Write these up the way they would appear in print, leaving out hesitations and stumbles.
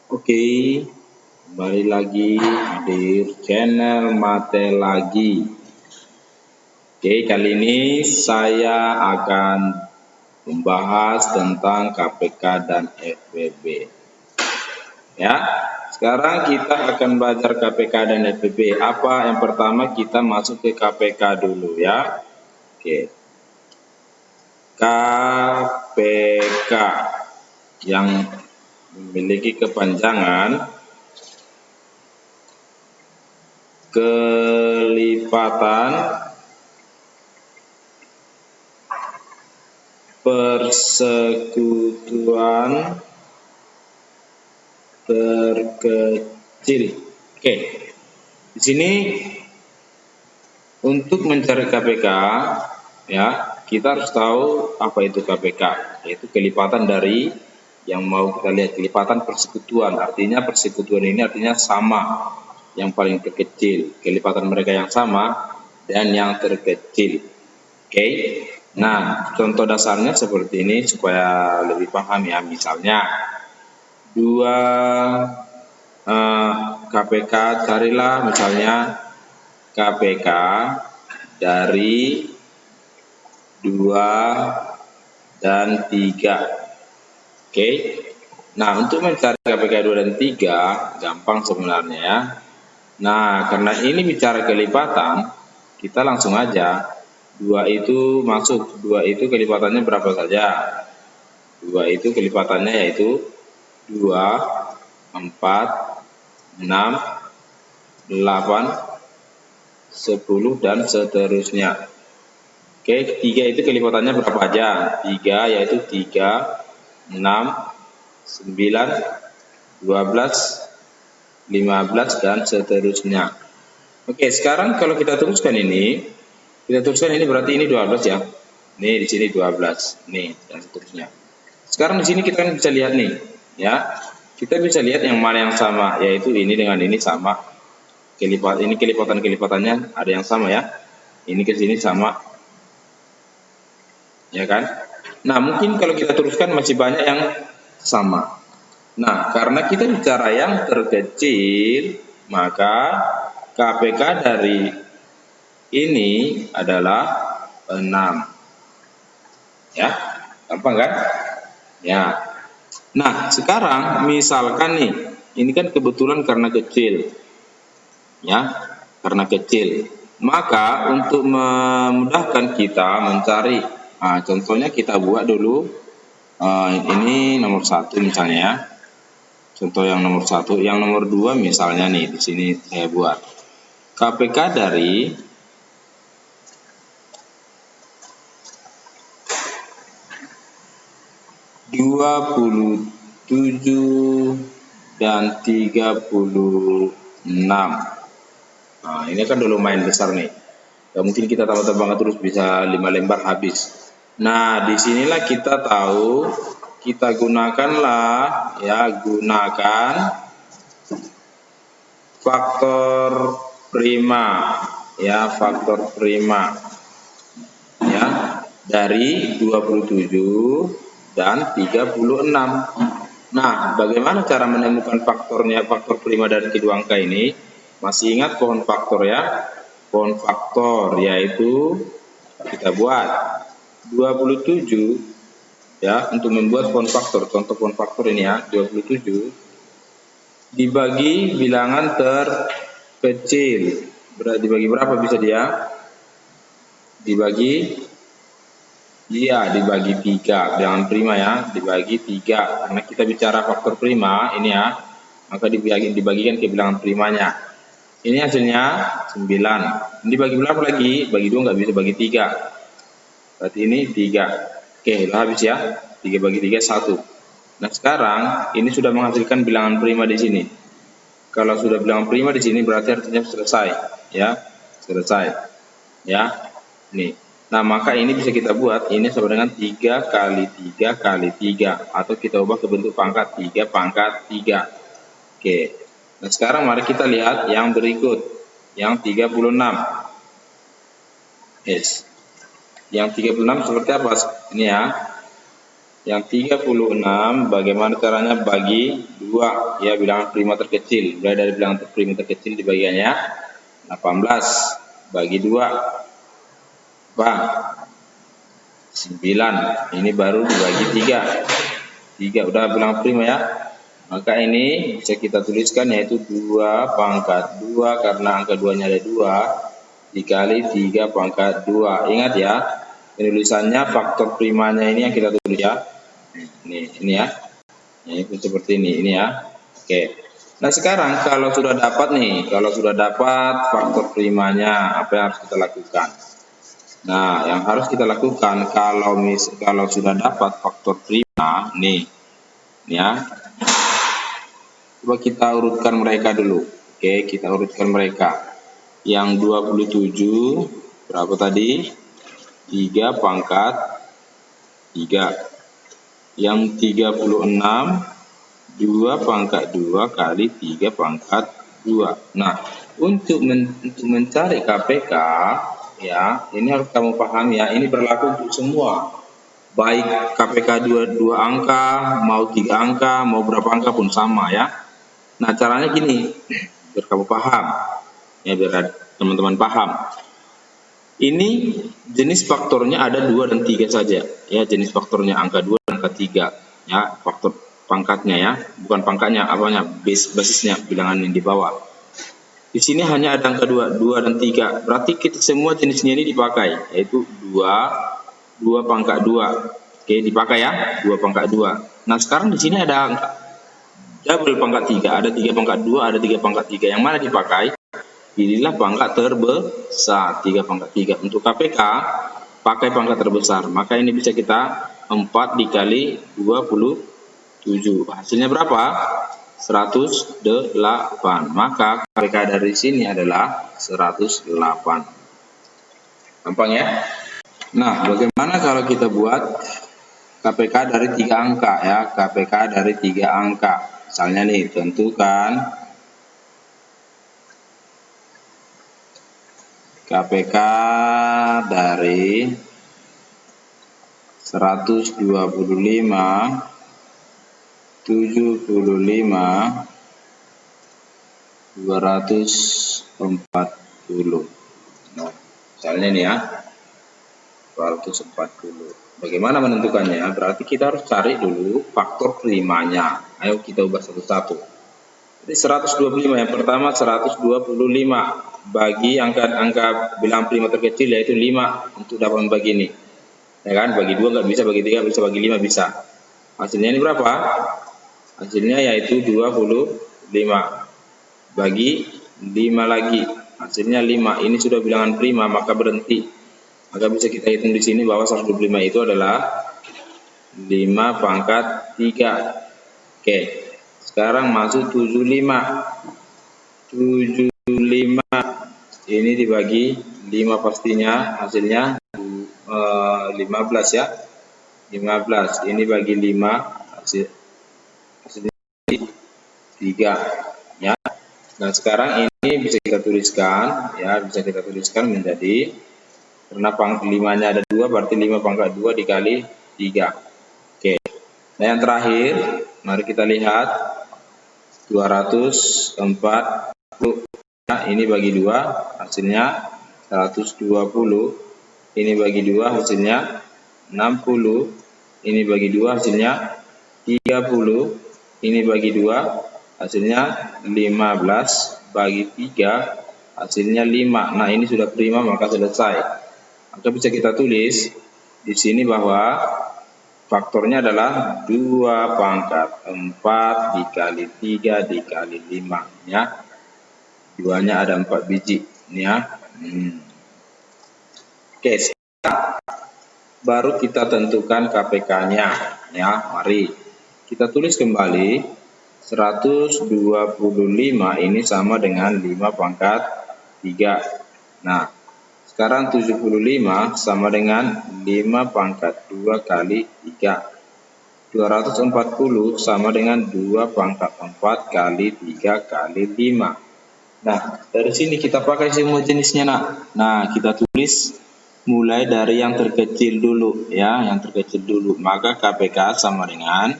Oke, kembali lagi di channel Mate Lagi. Oke, kali ini saya akan membahas tentang KPK dan FPB. Ya, sekarang kita akan belajar KPK dan FPB. Apa yang pertama kita masuk ke KPK dulu ya. Oke, KPK yang memiliki kepanjangan kelipatan persekutuan terkecil. Oke, di sini untuk mencari KPK ya, kita harus tahu apa itu KPK, yaitu kelipatan dari yang mau kita lihat, kelipatan persekutuan. Artinya persekutuan ini artinya sama, yang paling terkecil, kelipatan mereka yang sama dan yang terkecil. Oke. Nah, contoh dasarnya seperti ini supaya lebih paham ya. Misalnya dua KPK, carilah misalnya KPK dari 2 dan 3. Oke. Nah, untuk mencari KPK 2 dan 3 gampang sebenarnya ya. Nah, karena ini bicara kelipatan, kita langsung aja 2 itu masuk. 2 itu kelipatannya berapa saja? 2 itu kelipatannya yaitu 2, 4, 6, 8, 10 dan seterusnya. Oke, 3 itu kelipatannya berapa aja? 3 yaitu 3, 6, 9, 12, 15 dan seterusnya. Oke, sekarang kalau kita teruskan ini, berarti ini 12 ya. Nih di sini 12, nih dan seterusnya. Sekarang di sini kita kan bisa lihat nih, ya. Kita bisa lihat yang mana yang sama, yaitu ini dengan ini sama. Ini kelipatan-kelipatannya ada yang sama ya. Ini ke sini sama. Ya kan? Nah, mungkin kalau kita teruskan masih banyak yang sama. Nah, karena kita bicara yang terkecil, maka KPK dari ini adalah 6. Ya, gampang kan? Ya. Nah, sekarang misalkan nih, ini kan kebetulan karena kecil. Ya, karena kecil. Maka untuk memudahkan kita mencari, contohnya kita buat dulu ini nomor 1 misalnya ya. Contoh yang nomor 1, yang nomor 2 misalnya nih di sini saya buat KPK dari 27 dan 36. Nah, ini kan udah lumayan besar nih. Gak mungkin kita tambah-tambah terus bisa 5 lembar habis. Nah, disinilah kita tahu, kita gunakanlah ya, gunakan faktor prima ya, faktor prima ya dari 27 dan 36. Nah, bagaimana cara menemukan faktornya, faktor prima dari kedua angka ini? Masih ingat pohon faktor ya? Pohon faktor yaitu kita buat 27 ya, untuk membuat pohon faktor. Contoh pohon faktor ini ya, 27 dibagi bilangan terkecil. Dibagi berapa bisa dia? Dibagi 3, bilangan prima ya, dibagi 3. Karena kita bicara faktor prima ini ya, maka dibagikan ke bilangan primanya. Ini hasilnya 9. Ini bagi berapa lagi? Bagi 2 nggak bisa, bagi 3. Berarti ini 3. Oke, udah habis ya. 3 bagi 3 1. Nah, sekarang ini sudah menghasilkan bilangan prima di sini. Kalau sudah bilangan prima di sini berarti artinya selesai ya. Selesai. Ya. Nih. Nah, maka ini bisa kita buat, ini sama dengan 3 kali 3 kali 3, atau kita ubah ke bentuk pangkat, 3 pangkat 3. Oke. Nah, sekarang mari kita lihat yang berikut, yang 36. Yes. Yang 36 seperti apa? Ini ya. Yang 36 bagaimana caranya bagi 2 ya, bilangan prima terkecil. Mulai dari bilangan prima terkecil dibagiannya 18 bagi 2 Bang 9. Ini baru dibagi 3 udah bilangan prima ya. Maka ini bisa kita tuliskan yaitu 2 pangkat 2 karena angka 2-nya ada 2 dikali 3 pangkat 2. Ingat ya, penulisannya faktor primanya ini yang kita tulis ya. Ini ya. Ini seperti ini ya. Oke. Nah, sekarang kalau sudah dapat faktor primanya, apa yang harus kita lakukan? Nah, yang harus kita lakukan kalau sudah dapat faktor prima nih ya. Coba kita urutkan mereka dulu. Oke, kita urutkan mereka. Yang 27 berapa tadi? 3 pangkat 3. Yang 36 2 pangkat 2 kali 3 pangkat 2. Nah, untuk mencari KPK ya, ini harus kamu pahami ya, ini berlaku untuk semua. Baik KPK 2 angka, mau 3 angka, mau berapa angka pun sama ya. Nah, caranya gini, biar kamu paham. Ya, biar teman-teman paham. Ini jenis faktornya ada 2 dan 3 saja ya, jenis faktornya angka 2 dan angka 3 ya, faktor pangkatnya ya, bukan pangkatnya, apanya, basisnya, bilangan yang di bawah. Di sini hanya ada angka 2 dan 3, berarti kita semua jenisnya ini dipakai, yaitu 2 pangkat 2. Oke, dipakai ya, 2 pangkat 2. Nah, sekarang di sini ada angka double pangkat 3, ada 3 pangkat 2, ada 3 pangkat 3. Yang mana dipakai? Pilihlah pangkat terbesar, 3 pangkat 3. Untuk KPK, pakai pangkat terbesar. Maka ini bisa kita 4 dikali 27. Hasilnya berapa? 108. Maka KPK dari sini adalah 108. Gampang ya? Nah, bagaimana kalau kita buat KPK dari 3 angka ya? KPK dari 3 angka. Misalnya nih, tentukan KPK dari 125, 75, 240. Nah, misalnya ini ya, 240. Bagaimana menentukannya? Berarti kita harus cari dulu faktor primanya. Ayo kita ubah satu-satu. Jadi 125, yang pertama 125 bagi angka bilangan prima terkecil yaitu 5 untuk dapat membagi ini. Ya kan? Bagi 2 nggak bisa, bagi 3 bisa, bagi 5 bisa. Hasilnya ini berapa? Hasilnya yaitu 25 bagi 5 lagi. Hasilnya 5. Ini sudah bilangan prima, maka berhenti. Maka bisa kita hitung di sini bahwa 125 itu adalah 5 pangkat 3. Oke. Sekarang masuk 75. 75 ini dibagi 5 pastinya hasilnya 15 ya. 15 ini bagi 5 hasilnya 3 ya. Nah, sekarang ini bisa kita tuliskan ya, menjadi, karena pangkat 5-nya ada 2, berarti 5 pangkat 2 dikali 3. Oke. Nah, yang terakhir mari kita lihat 240. Nah, ini bagi 2 hasilnya 120. Ini bagi 2 hasilnya 60. Ini bagi 2 hasilnya 30. Ini bagi 2 hasilnya 15. Bagi 3 hasilnya 5. Nah, ini sudah prima, maka selesai. Maka bisa kita tulis di sini bahwa faktornya adalah 2 pangkat 4 dikali 3 dikali 5 ya. 2-nya ada 4 biji ini ya. Oke, sekarang baru kita tentukan KPK-nya ya. Mari kita tulis kembali 125 ini sama dengan 5 pangkat 3. Nah, sekarang 75 sama dengan 5 pangkat 2 kali 3. 240 sama dengan 2 pangkat 4 kali 3 kali 5. Nah, dari sini kita pakai semua jenisnya. Nah, kita tulis mulai dari yang terkecil dulu ya, yang terkecil dulu. Maka KPK sama dengan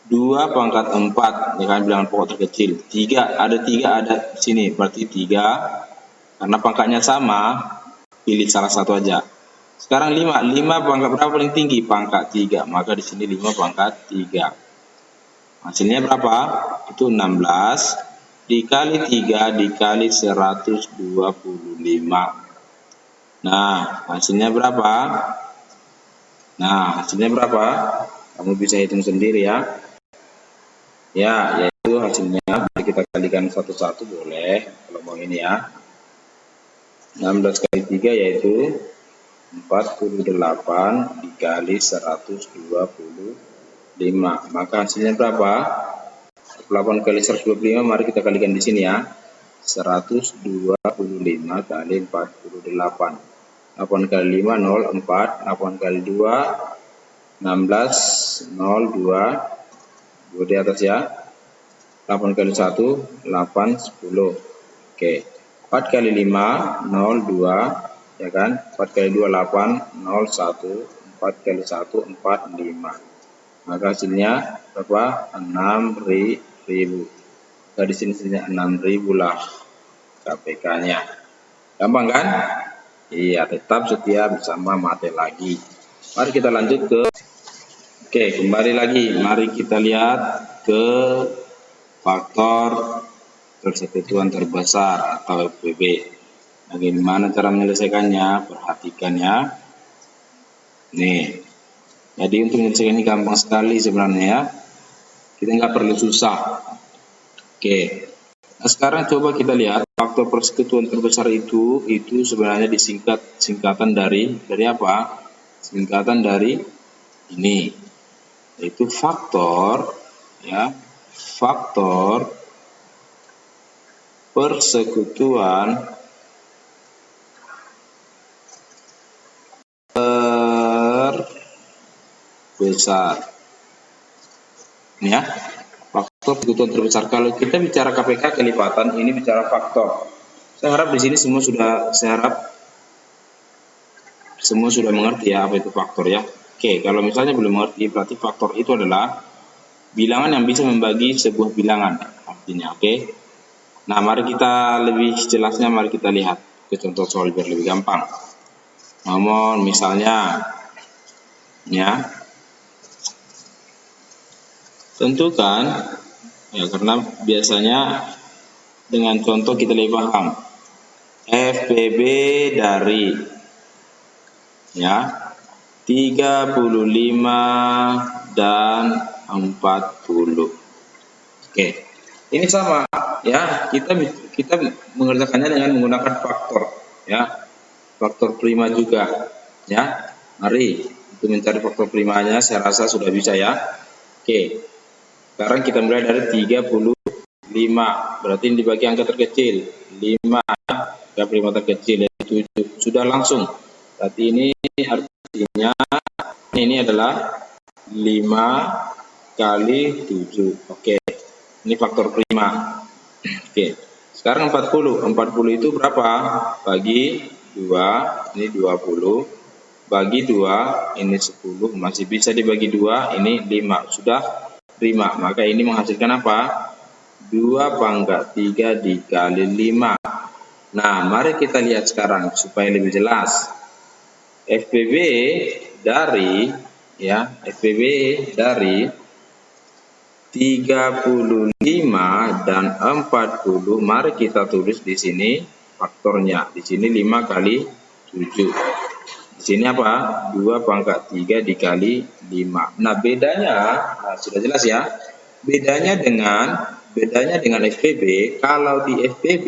2 pangkat 4, ya kan, bilangan pokok terkecil. 3, ada 3 ada di sini, berarti 3. Karena pangkatnya sama, pilih salah satu aja. Sekarang 5 pangkat berapa paling tinggi? Pangkat 3, maka di sini 5 pangkat 3. Hasilnya berapa? Itu 16 dikali 3 dikali 125. Nah, hasilnya berapa? Kamu bisa hitung sendiri ya. Ya, yaitu hasilnya, mari kita kalikan satu-satu boleh, kalau mau ini ya. 16 kali 3 yaitu 48 dikali 125. Maka hasilnya berapa? 48 kali 125, mari kita kalikan di sini ya. 125 kali 48. 8 kali 5, 0, 4. 8 kali 2, 16, 0, 2. 2 di atas ya. 8 kali 1, 8, 10. Oke. 4 kali 5, 0, 2. Ya kan? 4 kali 2, 8, 0, 1. 4 kali 1, 4, 5. Maka hasilnya berapa? 6.000. Nah, di sini 6.000 lah KPK-nya. Gampang kan? Iya, tetap setia bersama Mate lagi. Mari kita lanjut ke kembali lagi. Mari kita lihat ke faktor persekutuan terbesar atau FPB. Bagaimana cara menyelesaikannya? Perhatikan ya. Nih. Jadi untuk menyelesaikan ini gampang sekali sebenarnya ya. Kita nggak perlu susah. Nah, sekarang coba kita lihat faktor persekutuan terbesar itu sebenarnya singkatan dari apa? Singkatan dari ini, yaitu faktor ya, faktor persekutuan terbesar. Ini ya. Faktor persekutuan terbesar. Kalau kita bicara KPK kelipatan, ini bicara faktor. Saya harap di sini semua sudah mengerti ya apa itu faktor ya. Kalau misalnya belum mengerti, berarti faktor itu adalah bilangan yang bisa membagi sebuah bilangan artinya. Nah, mari kita lebih jelasnya, mari kita lihat ke contoh soal biar lebih gampang. Namun misalnya ya, tentukan ya, karena biasanya dengan contoh kita lebih paham. FPB dari ya 35 dan 40. Ini sama ya, kita mengerjakannya dengan menggunakan faktor ya, faktor prima juga ya. Mari untuk mencari faktor primanya, saya rasa sudah bisa ya. Sekarang kita mulai dari 35, berarti ini dibagi angka terkecil 5, angka prima terkecil yaitu 7, sudah langsung. Berarti ini artinya ini adalah 5 kali 7. Ini faktor prima. Sekarang 40 itu berapa? Bagi 2, ini 20. Bagi 2, ini 10. Masih bisa dibagi 2, ini 5. Sudah prima. Maka ini menghasilkan apa? 2 pangkat 3 dikali 5. Nah, mari kita lihat sekarang supaya lebih jelas. FPB dari 35 dan 40, mari kita tulis di sini faktornya. Di sini 5 kali 7. Di sini apa? 2 pangkat 3 dikali 5. Nah, bedanya sudah jelas ya. Bedanya dengan FPB, kalau di FPB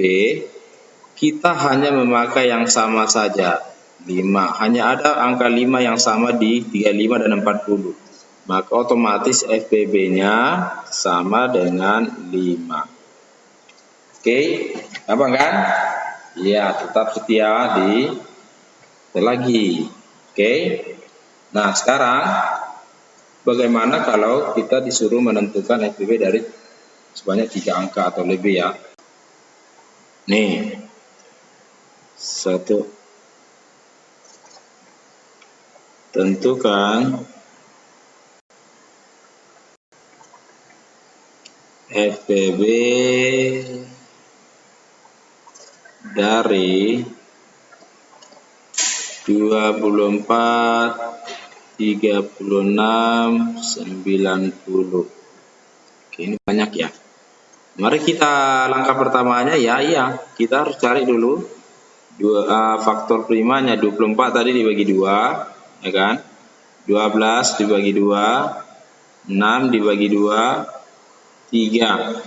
kita hanya memakai yang sama saja, 5. Hanya ada angka 5 yang sama di 35 dan 40. Maka otomatis FPB-nya sama dengan 5. Apa kan? Ya, tetap setia lagi. Nah, sekarang bagaimana kalau kita disuruh menentukan FPB dari sebanyak 3 angka atau lebih ya? Nih, 1, Tentukan FPB dari 24, 36, 90. Oke, ini banyak ya. Mari kita langkah pertamanya ya, kita harus cari dulu faktor primanya. 24 tadi dibagi 2, ya kan? 12 dibagi 2, 6 dibagi 2, 3.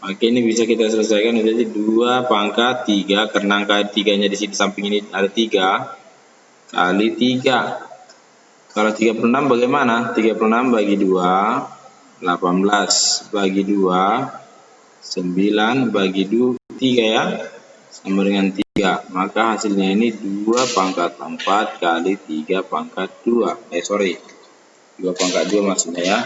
Oke, ini bisa kita selesaikan menjadi 2 pangkat 3 karena angka 3-nya di sini samping ini ada 3 kali 3. Kalau 36 bagaimana? 36 bagi 2, 18 bagi 2, 9 bagi 3 ya, sama dengan 3. Maka hasilnya ini 2 pangkat 4 kali 3 pangkat 2. 2 pangkat 2 maksudnya ya.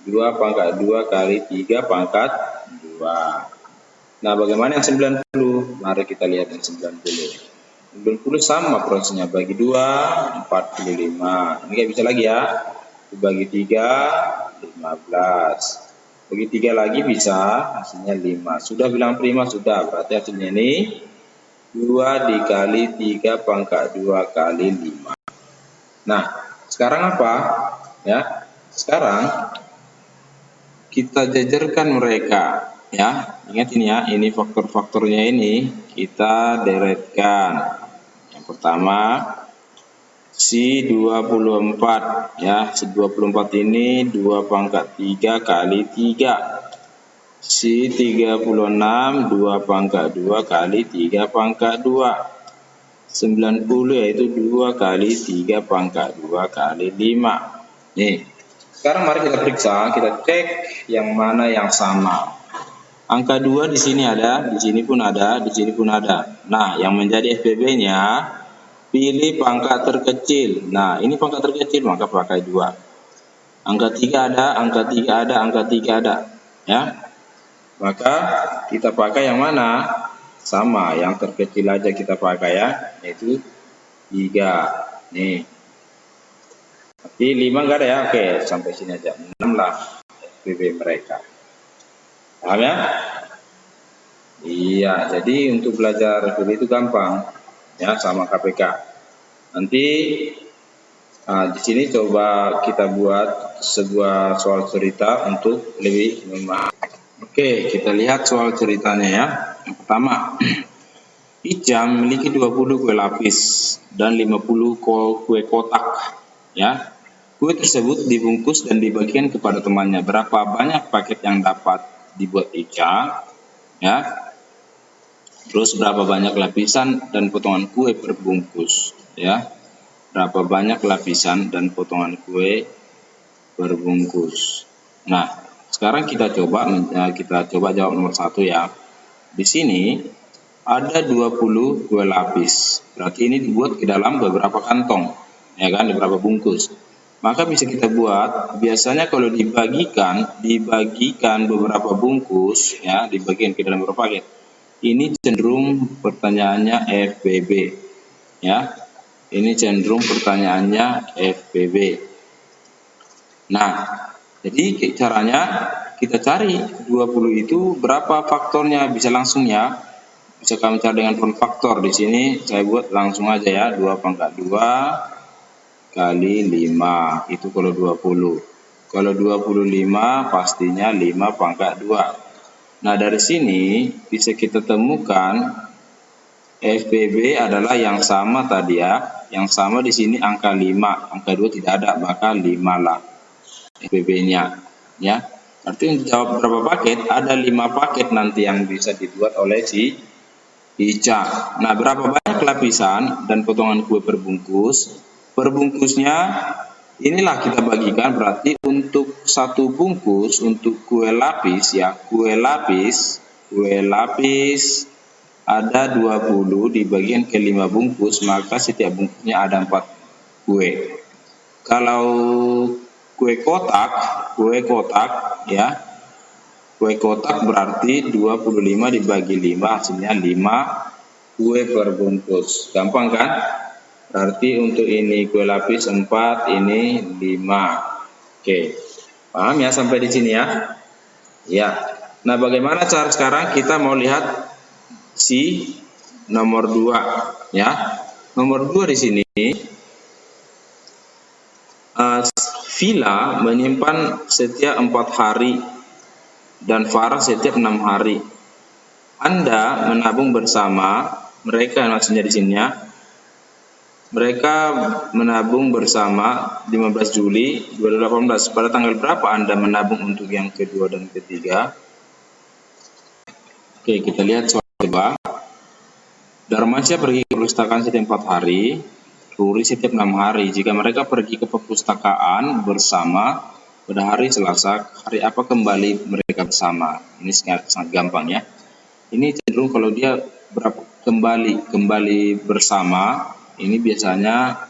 2 pangkat 2 kali 3 pangkat 2. Nah, bagaimana yang 90? Mari kita lihat yang 90. 90 sama prosesnya, bagi 2, 45. Ini kayak bisa lagi ya. Bagi 3, 15. Bagi 3 lagi bisa, hasilnya 5. Sudah bilang prima? Sudah. Berarti hasilnya ini 2 dikali 3 pangkat 2 kali 5. Nah, sekarang apa? Ya, sekarang kita jajarkan mereka. Ya, ingat ini ya, ini faktor-faktornya ini kita deretkan. Yang pertama si 24 ya, si 24 ini 2 pangkat 3 kali 3. Si 36 2 pangkat 2 kali 3 pangkat 2. 90 yaitu 2 kali 3 pangkat 2 kali 5. Nih, sekarang mari kita periksa, kita cek yang mana yang sama. Angka 2 di sini ada, di sini pun ada, di sini pun ada. Nah, yang menjadi FPB-nya, pilih pangkat terkecil. Nah, ini pangkat terkecil, maka pakai 2. Angka 3 ada, angka 3 ada, angka 3 ada. Ya, maka kita pakai yang mana? Sama, yang terkecil aja kita pakai ya, yaitu 3. Nih. Tapi 5 enggak ada ya, oke, sampai sini aja. 6 lah FPB mereka. Paham ya? Iya, jadi untuk belajar FPB itu gampang ya, sama KPK. Nanti di sini coba kita buat sebuah soal cerita untuk lebih memahami. Oke, kita lihat soal ceritanya ya. Yang pertama, Ica memiliki 20 kue lapis dan 50 kue kotak ya. Kue tersebut dibungkus dan dibagikan kepada temannya. Berapa banyak paket yang dapat dibuat Ica ya, terus berapa banyak lapisan dan potongan kue per bungkus ya, berapa banyak lapisan dan potongan kue per bungkus. Nah, sekarang kita coba jawab nomor 1 ya. Di sini ada 20 kue lapis, berarti ini dibuat ke dalam beberapa kantong ya kan, beberapa bungkus. Maka bisa kita buat, biasanya kalau dibagikan beberapa bungkus ya, dibagikan ke dalam beberapa paket. Ini cenderung pertanyaannya FPB ya. Ini cenderung pertanyaannya FPB. Nah, jadi caranya kita cari 20 itu berapa faktornya, bisa langsung ya. Bisa kami cari dengan faktor. Di sini saya buat langsung aja ya, 2 pangkat 2 kali 5, itu kalau 20. Kalau 25 pastinya 5 pangkat 2. Nah, dari sini bisa kita temukan FPB adalah yang sama tadi ya. Yang sama di sini angka 5, angka 2 tidak ada, maka 5 lah FPB-nya ya. Artinya untuk jawab berapa paket, ada 5 paket nanti yang bisa dibuat oleh si Ica. Nah, berapa banyak lapisan dan potongan kue per bungkus? Per bungkusnya inilah kita bagikan, berarti untuk satu bungkus untuk kue lapis ya, kue lapis ada 20 dibagikan ke 5 bungkus, maka setiap bungkusnya ada 4 kue. Kalau kue kotak ya, kue kotak berarti 25 dibagi 5 hasilnya 5 kue per bungkus. Gampang kan? Berarti untuk ini kue lapis 4, ini 5. Oke. Paham ya sampai di sini ya? Ya. Nah, bagaimana cara sekarang kita mau lihat si nomor 2 ya. Nomor 2 di sini Villa menyimpan setiap 4 hari dan Farah setiap 6 hari. Anda menabung bersama, mereka maksudnya di sini ya. Mereka menabung bersama 15 Juli 2018. Pada tanggal berapa Anda menabung untuk yang kedua dan ketiga? Oke, kita lihat soal kedua. Darmansyah pergi ke perpustakaan setiap 4 hari, Ruri setiap 6 hari. Jika mereka pergi ke perpustakaan bersama pada hari Selasa, hari apa kembali mereka bersama? Ini sangat gampang ya. Ini cenderung kalau dia berapa kembali bersama, ini biasanya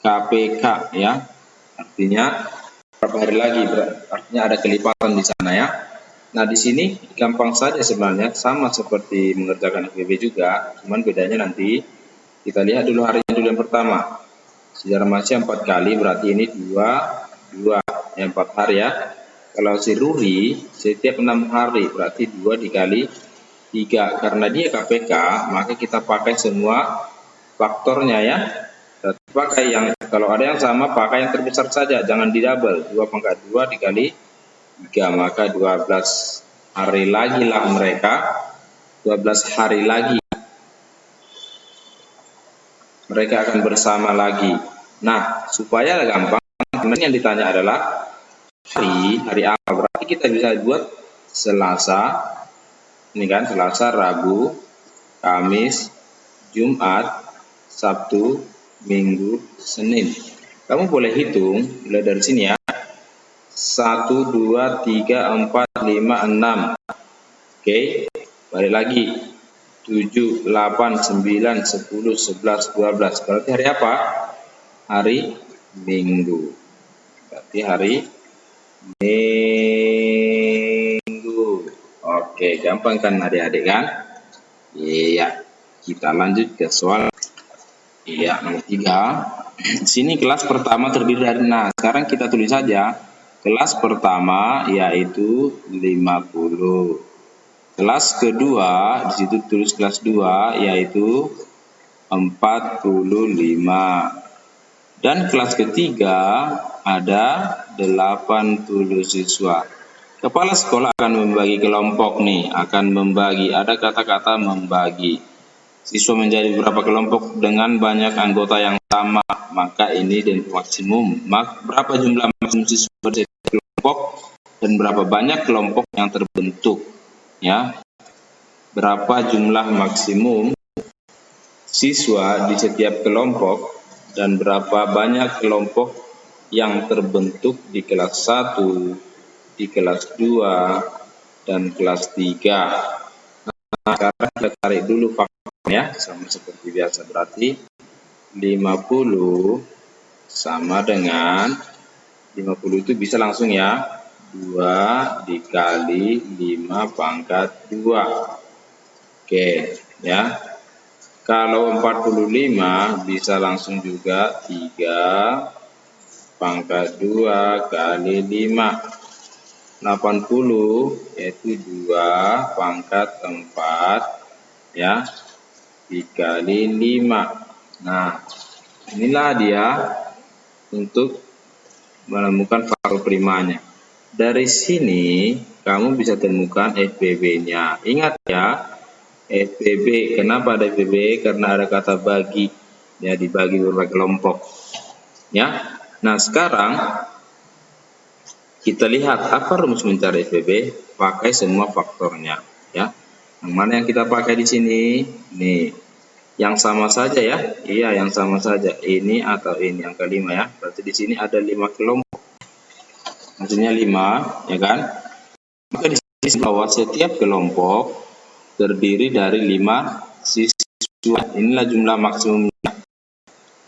KPK ya. Artinya berapa hari lagi, artinya ada kelipatan di sana ya. Nah, di sini gampang saja sebenarnya, sama seperti mengerjakan FBB juga, cuman bedanya nanti kita lihat dulu harinya dulu. Yang pertama, sejarah masih 4 kali, berarti ini 2 yang 4 hari ya. Kalau si Ruri setiap 6 hari, berarti 2 dikali 3. Karena dia KPK, maka kita pakai semua faktornya ya. Pakai yang, kalau ada yang sama, pakai yang terbesar saja, jangan di double. 2 pangkat 2 dikali 3, maka 12 hari lagi lah mereka. 12 hari lagi mereka akan bersama lagi. Nah, supaya gampang, yang ditanya adalah hari apa, berarti kita bisa buat Selasa, ini kan Selasa, Rabu, Kamis, Jumat, Sabtu, Minggu, Senin. Kamu boleh hitung mulai dari sini ya. 1, 2, 3, 4, 5, 6. Oke, balik lagi. 7, 8, 9, 10, 11, 12. Berarti hari apa? Hari Minggu. Berarti hari Minggu. Oke, gampang kan adik-adik kan? Iya. Kita lanjut ke soal nomor 3. Sini kelas pertama terdiri dari, nah sekarang kita tulis saja kelas pertama yaitu 50. Kelas kedua di situ tulis kelas 2 yaitu 45. Dan kelas ketiga ada 80 siswa. Kepala sekolah akan membagi kelompok nih, ada kata-kata membagi. Siswa menjadi beberapa kelompok dengan banyak anggota yang sama, maka ini dan maksimum. Berapa jumlah maksimum siswa di kelompok dan berapa banyak kelompok yang terbentuk, ya? Berapa jumlah maksimum siswa di setiap kelompok dan berapa banyak kelompok yang terbentuk di kelas 1, di kelas 2, dan kelas 3. Nah, sekarang kita tarik dulu faktornya sama seperti biasa. Berarti 50 sama dengan 50 itu bisa langsung ya, 2 dikali 5 pangkat 2. Oke, ya. Kalau 45 bisa langsung juga 3 pangkat 2 kali 5. 80 yaitu 2 pangkat 4 ya, dikali 5. Nah, inilah dia untuk menemukan faktor primanya. Dari sini kamu bisa temukan FBB-nya. Ingat ya, FBB, kenapa ada FBB? Karena ada kata bagi, ya, dibagi beberapa kelompok. Ya. Nah, sekarang kita lihat apa rumus mencari FBB, pakai semua faktornya, ya. Yang mana yang kita pakai di sini? Nih, yang sama saja ya. Iya, yang sama saja. Ini atau ini yang kelima ya. Berarti di sini ada 5 kelompok. Maksudnya 5, ya kan? Maka di sini bahwa setiap kelompok terdiri dari 5 siswa. Inilah jumlah maksimumnya.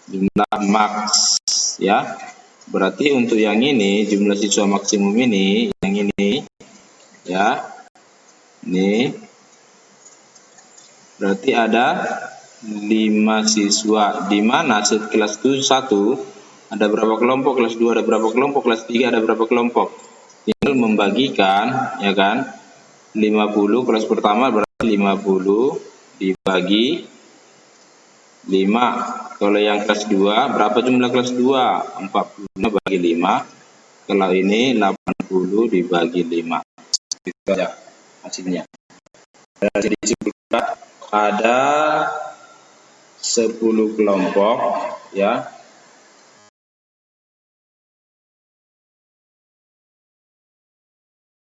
Jumlah maks, ya. Berarti untuk yang ini jumlah siswa maksimum ini, yang ini ya, ini berarti ada 5 siswa, di mana kelas 1 ada berapa kelompok, kelas 2 ada berapa kelompok, kelas 3 ada berapa kelompok. Tinggal membagikan, ya kan. 50 kelas pertama berarti 50 dibagi 5. Kalau yang kelas 2 berapa jumlah kelas 2? 45 bagi 5. Kalau ini 80 dibagi 5. Itu saja hasilnya. Jadi ada 10 kelompok, ya.